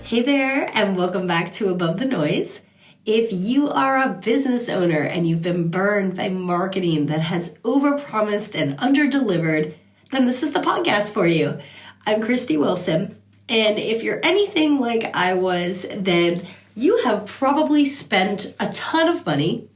Hey there, and welcome back to Above the Noise. If you are a business owner and you've been burned by marketing that has overpromised and underdelivered, then this is the podcast for you. I'm Christy Wilson, and if you're anything like I was, then you have probably spent a ton of money,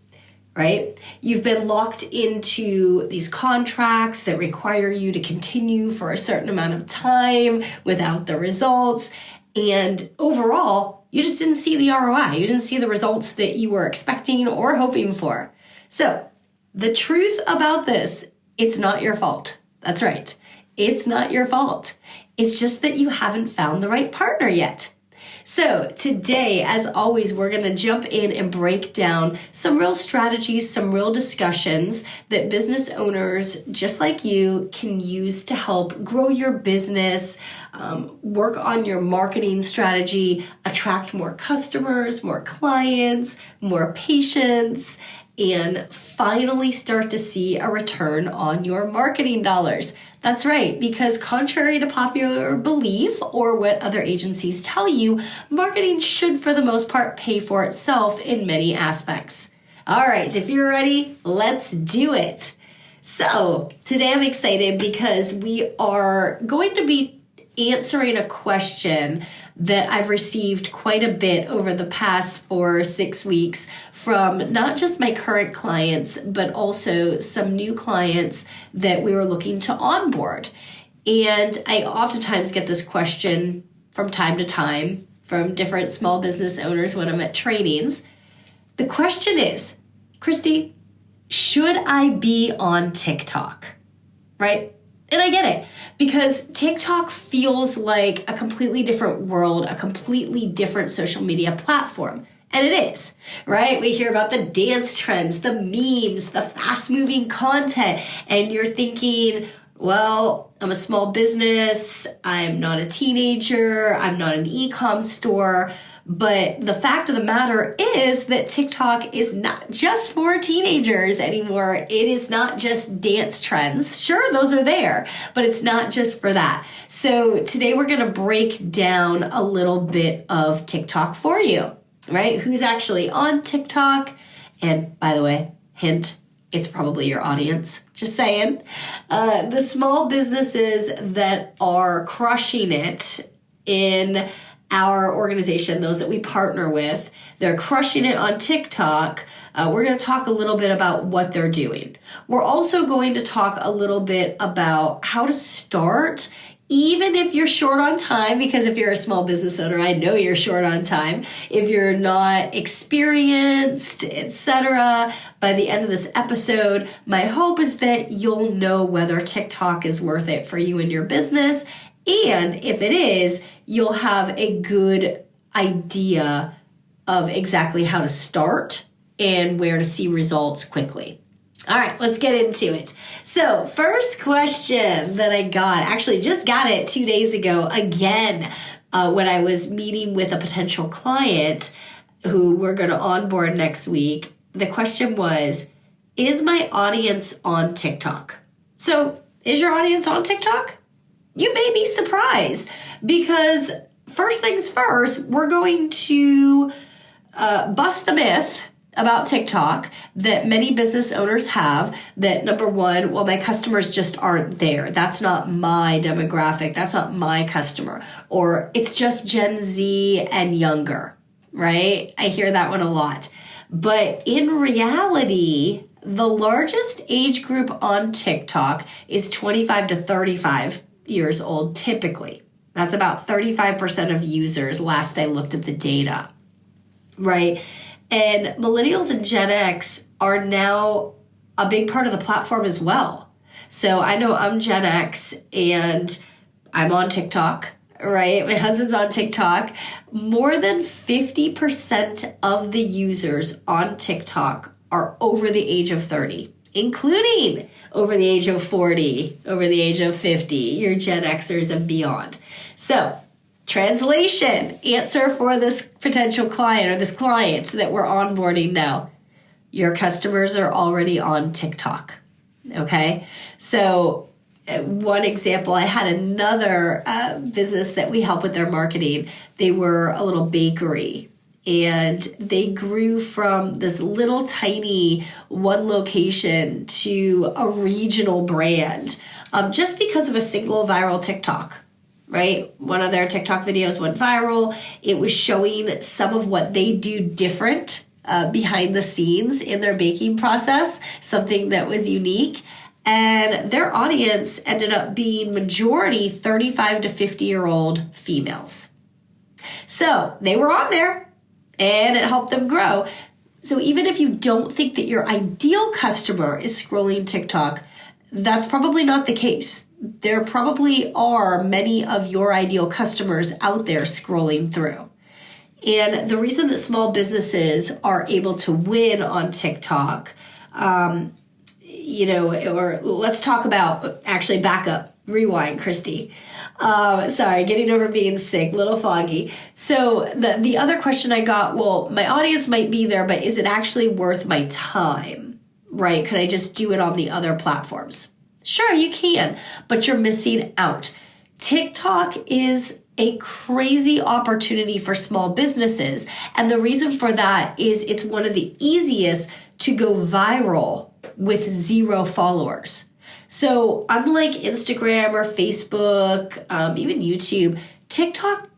right? You've been locked into these contracts that require you to continue for a certain amount of time without the results. And overall, you just didn't see the ROI. You didn't see the results that you were expecting or hoping for. So the truth about this, it's not your fault. That's right. It's not your fault. It's just that you haven't found the right partner yet. So today, as always, we're going to jump in and break down some real strategies, some real discussions that business owners just like you can use to help grow your business, work on your marketing strategy, attract more customers, more clients, more patients, and finally start to see a return on your marketing dollars. That's right, because contrary to popular belief or what other agencies tell you, marketing should for the most part pay for itself in many aspects. All right, if you're ready, let's do it. So today I'm excited because we are going to be answering a question that I've received quite a bit over the past 4 or 6 weeks from not just my current clients, but also some new clients that we were looking to onboard. And I oftentimes get this question from time to time from different small business owners when I'm at trainings. The question is, Christy, should I be on TikTok? Right? And I get it, because TikTok feels like a completely different world, a completely different social media platform. And it is, right? We hear about the dance trends, the memes, the fast-moving content, and you're thinking, well, I'm a small business, I'm not a teenager, I'm not an e-com store. But the fact of the matter is that TikTok is not just for teenagers anymore. It is not just dance trends. Sure, those are there, but it's not just for that. So today we're going to break down a little bit of TikTok for you, right? Who's actually on TikTok? And by the way, hint, it's probably your audience. Just saying. The small businesses that are crushing it in our organization, those that we partner with, they're crushing it on TikTok. We're going to talk a little bit about what they're doing. We're also going to talk a little bit about how to start, even if you're short on time, because if you're a small business owner, I know you're short on time. If you're not experienced, etc., by the end of this episode, my hope is that you'll know whether TikTok is worth it for you and your business. And if it is, you'll have a good idea of exactly how to start and where to see results quickly. All right, let's get into it. So first question that I got, actually just got it 2 days ago again, when I was meeting with a potential client who we're going to onboard next week. The question was, is my audience on TikTok? So is your audience on TikTok? You may be surprised, because first things first, we're going to bust the myth about TikTok that many business owners have, that number one, well, my customers just aren't there. That's not my demographic. That's not my customer. Or it's just Gen Z and younger, right? I hear that one a lot. But in reality, the largest age group on TikTok is 25 to 35 years old, typically. That's about 35% of users, last I looked at the data, right? And millennials and Gen X are now a big part of the platform as well. So I know I'm Gen X and I'm on TikTok, right? My husband's on TikTok. More than 50% of the users on TikTok are over the age of 30. Including over the age of 40, over the age of 50, your Gen Xers and beyond. So, translation, answer for this potential client or this client that we're onboarding now. Your customers are already on TikTok, okay? So, one example, I had another business that we help with their marketing. They were a little bakery, and they grew from this little tiny one location to a regional brand just because of a single viral TikTok, right? One of their TikTok videos went viral. It was showing some of what they do different behind the scenes in their baking process, something that was unique. And their audience ended up being majority 35 to 50-year-old females. So they were on there, and it helped them grow. So even if you don't think that your ideal customer is scrolling TikTok, that's probably not the case. There probably are many of your ideal customers out there scrolling through. And the reason that small businesses are able to win on TikTok, or let's talk about, actually back up, rewind, Christy. Sorry, getting over being sick, little foggy. So the other question I got, well, my audience might be there, but is it actually worth my time, right? Could I just do it on the other platforms? Sure, you can, but you're missing out. TikTok is a crazy opportunity for small businesses. And the reason for that is it's one of the easiest to go viral with 0 followers. So unlike Instagram or Facebook, even YouTube, TikTok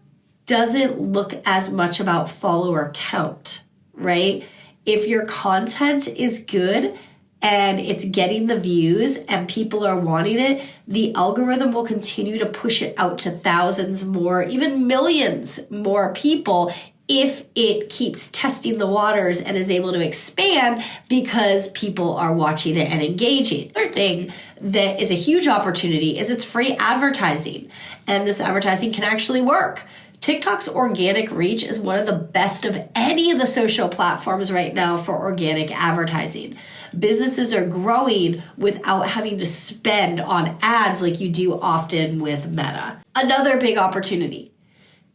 doesn't look as much about follower count, right? If your content is good and it's getting the views and people are wanting it, the algorithm will continue to push it out to thousands more, even millions more people if it keeps testing the waters and is able to expand because people are watching it and engaging. Another thing that is a huge opportunity is it's free advertising, and this advertising can actually work. TikTok's organic reach is one of the best of any of the social platforms right now for organic advertising. Businesses are growing without having to spend on ads like you do often with Meta. Another big opportunity.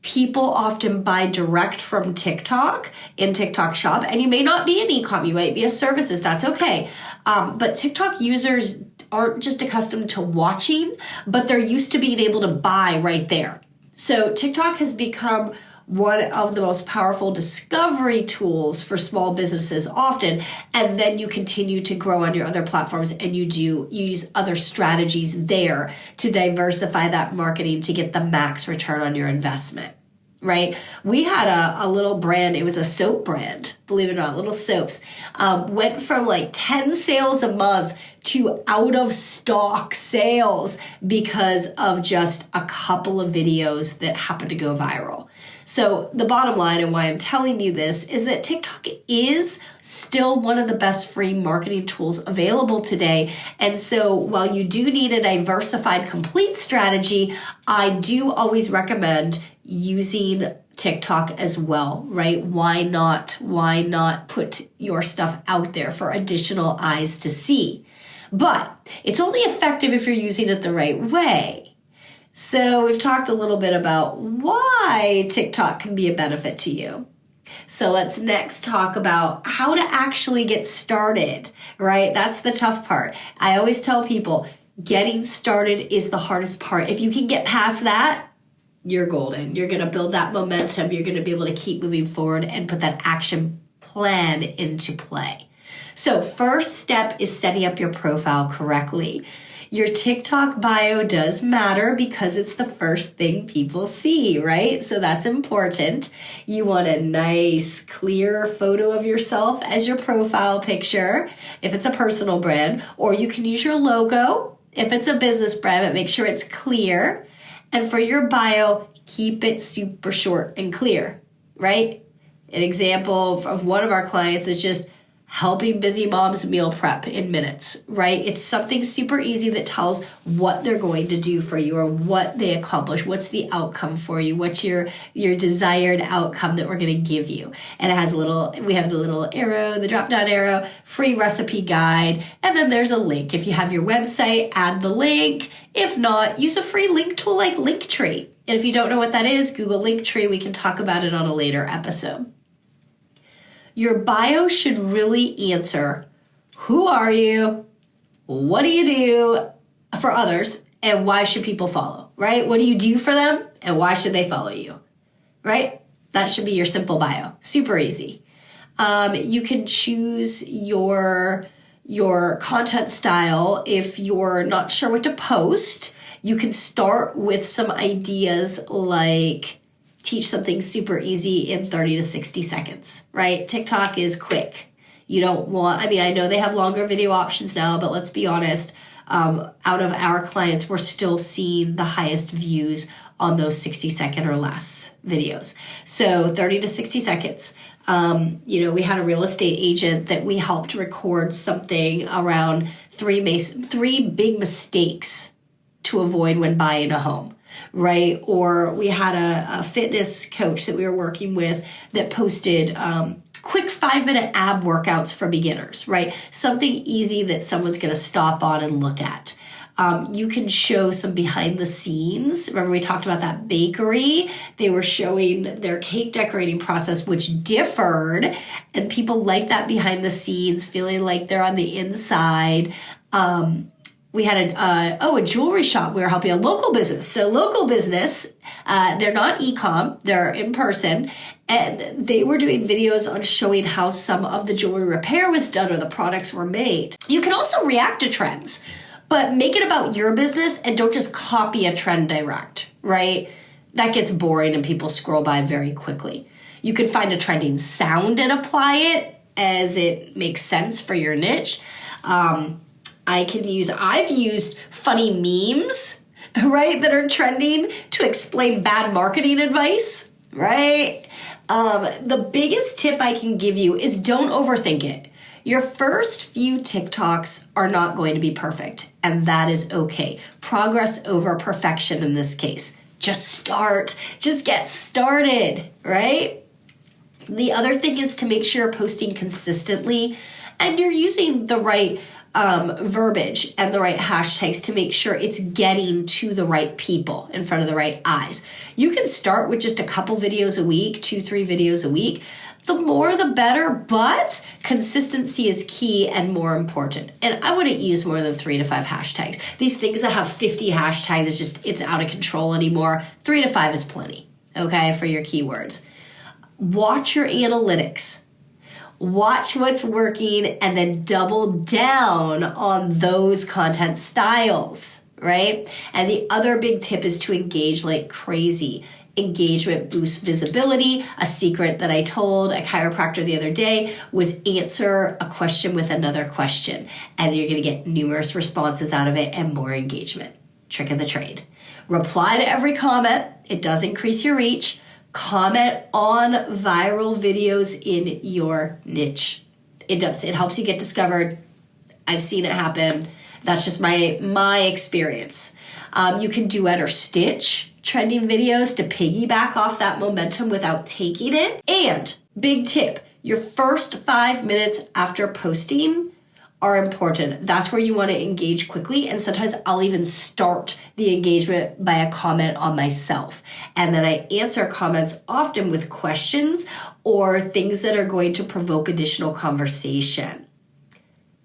People often buy direct from TikTok in TikTok Shop, and you may not be an e-com, you might be a services, that's okay. But TikTok users aren't just accustomed to watching, but they're used to being able to buy right there. So TikTok has become one of the most powerful discovery tools for small businesses often, and then you continue to grow on your other platforms and you use other strategies there to diversify that marketing to get the max return on your investment, right? We had a little brand, it was a soap brand, believe it or not, little soaps, went from like 10 sales a month to out of stock sales because of just a couple of videos that happened to go viral. So the bottom line, and why I'm telling you this, is that TikTok is still one of the best free marketing tools available today. And so while you do need a diversified, complete strategy, I do always recommend using TikTok as well, right? Why not put your stuff out there for additional eyes to see? But it's only effective if you're using it the right way. So we've talked a little bit about why TikTok can be a benefit to you. So let's next talk about how to actually get started, right? That's the tough part. I always tell people getting started is the hardest part. If you can get past that, you're golden. You're going to build that momentum. You're going to be able to keep moving forward and put that action plan into play. So first step is setting up your profile correctly. Your TikTok bio does matter because it's the first thing people see, right? So that's important. You want a nice, clear photo of yourself as your profile picture if it's a personal brand, or you can use your logo if it's a business brand, but make sure it's clear. And for your bio, keep it super short and clear, right? An example of one of our clients is just helping busy moms meal prep in minutes, right? It's something super easy that tells what they're going to do for you or what they accomplish, what's the outcome for you, what's your desired outcome that we're going to give you. And it has we have the little arrow, the drop-down arrow, free recipe guide, and then there's a link. If you have your website, add the link. If not, use a free link tool like Linktree. And if you don't know what that is, Google Linktree. We can talk about it on a later episode. Your bio should really answer, who are you, what do you do for others, and why should people follow, right? What do you do for them and why should they follow you, right? That should be your simple bio. Super easy. You can choose your content style. If you're not sure what to post, you can start with some ideas like teach something super easy in 30 to 60 seconds, right? TikTok is quick. You don't want, I know they have longer video options now, but let's be honest, out of our clients, we're still seeing the highest views on those 60-second or less videos. So 30 to 60 seconds. We had a real estate agent that we helped record something around three big mistakes to avoid when buying a home, right? Or we had a fitness coach that we were working with that posted quick 5-minute ab workouts for beginners, right? Something easy that someone's going to stop on and look at. You can show some behind the scenes. Remember we talked about that bakery? They were showing their cake decorating process, which differed, and people like that behind the scenes, feeling like they're on the inside. We had a jewelry shop. We were helping a local business. So local business, they're not e-com, they're in person. And they were doing videos on showing how some of the jewelry repair was done or the products were made. You can also react to trends, but make it about your business and don't just copy a trend direct, right? That gets boring and people scroll by very quickly. You could find a trending sound and apply it as it makes sense for your niche. I've used funny memes, right, that are trending to explain bad marketing advice, right? The biggest tip I can give you is don't overthink it. Your first few TikToks are not going to be perfect, and that is okay. Progress over perfection in this case. Just start. Just get started, right? The other thing is to make sure you're posting consistently and you're using the right verbiage and the right hashtags to make sure it's getting to the right people in front of the right eyes. You can start with just a couple videos a week, 2-3 videos a week. The more the better, but consistency is key and more important. And I wouldn't use more than 3 to 5 hashtags. These things that have 50 hashtags, it's out of control anymore. 3 to 5 is plenty, okay, for your keywords. Watch your analytics. Watch what's working and then double down on those content styles, right? And the other big tip is to engage like crazy. Engagement boosts visibility. A secret that I told a chiropractor the other day was answer a question with another question, and you're going to get numerous responses out of it and more engagement. Trick of the trade. Reply to every comment. It does increase your reach. Comment on viral videos in your niche. It does. It helps you get discovered. I've seen it happen. That's just my experience. You can duet or stitch trending videos to piggyback off that momentum without taking it. And big tip, your first 5 minutes after posting are important. That's where you want to engage quickly. And sometimes I'll even start the engagement by a comment on myself. And then I answer comments often with questions or things that are going to provoke additional conversation.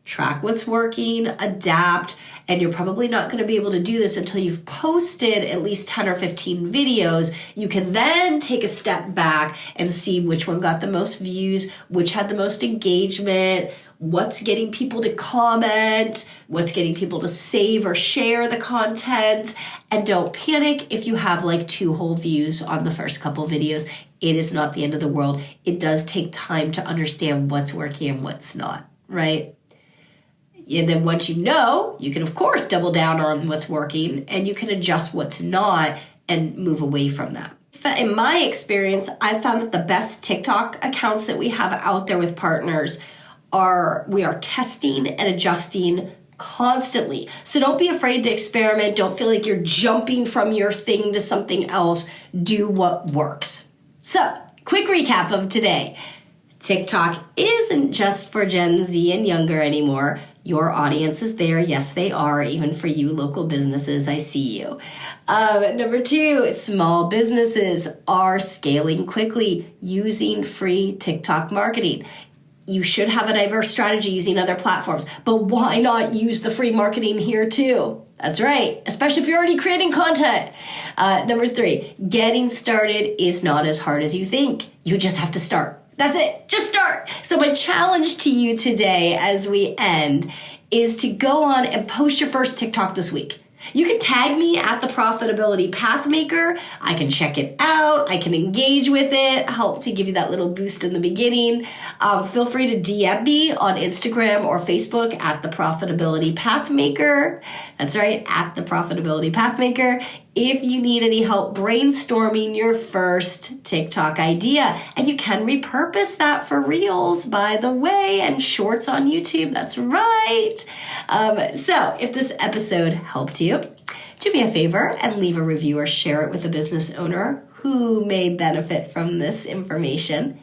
Track what's working, adapt, and you're probably not going to be able to do this until you've posted at least 10 or 15 videos. You can then take a step back and see which one got the most views, which had the most engagement, what's getting people to comment, what's getting people to save or share the content. And don't panic if you have like 2 whole views on the first couple videos. It is not the end of the world. It does take time to understand what's working and what's not, right? And then once you know, you can of course double down on what's working and you can adjust what's not and move away from that. In my experience, I've found that the best TikTok accounts that we have out there with partners we are testing and adjusting constantly. So don't be afraid to experiment. Don't feel like you're jumping from your thing to something else. Do what works. So, quick recap of today. TikTok isn't just for Gen Z and younger anymore. Your audience is there. Yes, they are. Even for you local businesses, I see you. Number 2, small businesses are scaling quickly using free TikTok marketing. You should have a diverse strategy using other platforms, but why not use the free marketing here too? That's right, especially if you're already creating content. Number 3, getting started is not as hard as you think. You just have to start. That's it. Just start. So my challenge to you today as we end is to go on and post your first TikTok this week. You can tag me at the Profitability Pathmaker. I can check it out. I can engage with it, help to give you that little boost in the beginning. Feel free to DM me on Instagram or Facebook at the Profitability Pathmaker. That's right, at the Profitability Pathmaker. If you need any help brainstorming your first TikTok idea, and you can repurpose that for Reels, by the way, and Shorts on YouTube. That's right. So if this episode helped you, do me a favor and leave a review or share it with a business owner who may benefit from this information.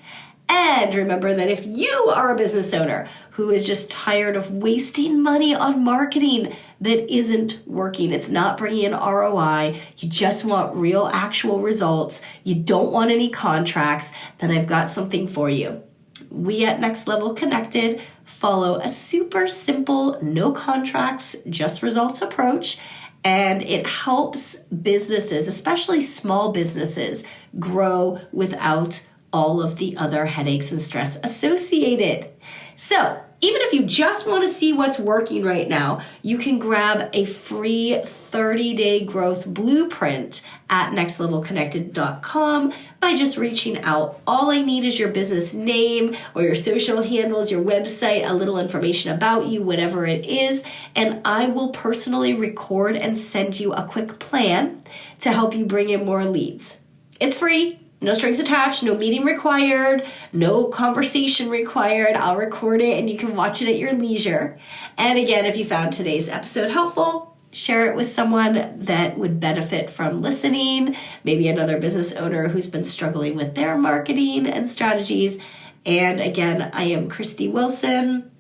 And remember that if you are a business owner who is just tired of wasting money on marketing that isn't working, it's not bringing in ROI, you just want real actual results, you don't want any contracts, then I've got something for you. We at Next Level Connected follow a super simple, no contracts, just results approach. And it helps businesses, especially small businesses, grow without all of the other headaches and stress associated. So even if you just want to see what's working right now, you can grab a free 30-day growth blueprint at nextlevelconnected.com by just reaching out. All I need is your business name or your social handles, your website, a little information about you, whatever it is, and I will personally record and send you a quick plan to help you bring in more leads. It's free. No strings attached, no meeting required, no conversation required. I'll record it and you can watch it at your leisure. And again, if you found today's episode helpful, share it with someone that would benefit from listening, maybe another business owner who's been struggling with their marketing and strategies. And again, I am Christy Wilson.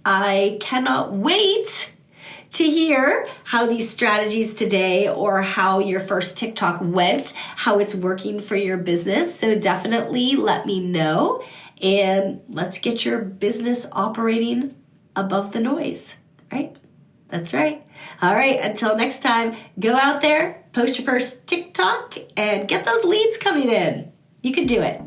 I cannot wait to hear how these strategies today or how your first TikTok went, how it's working for your business. So definitely let me know and let's get your business operating above the noise, right? That's right. All right, until next time, go out there, post your first TikTok and get those leads coming in. You can do it.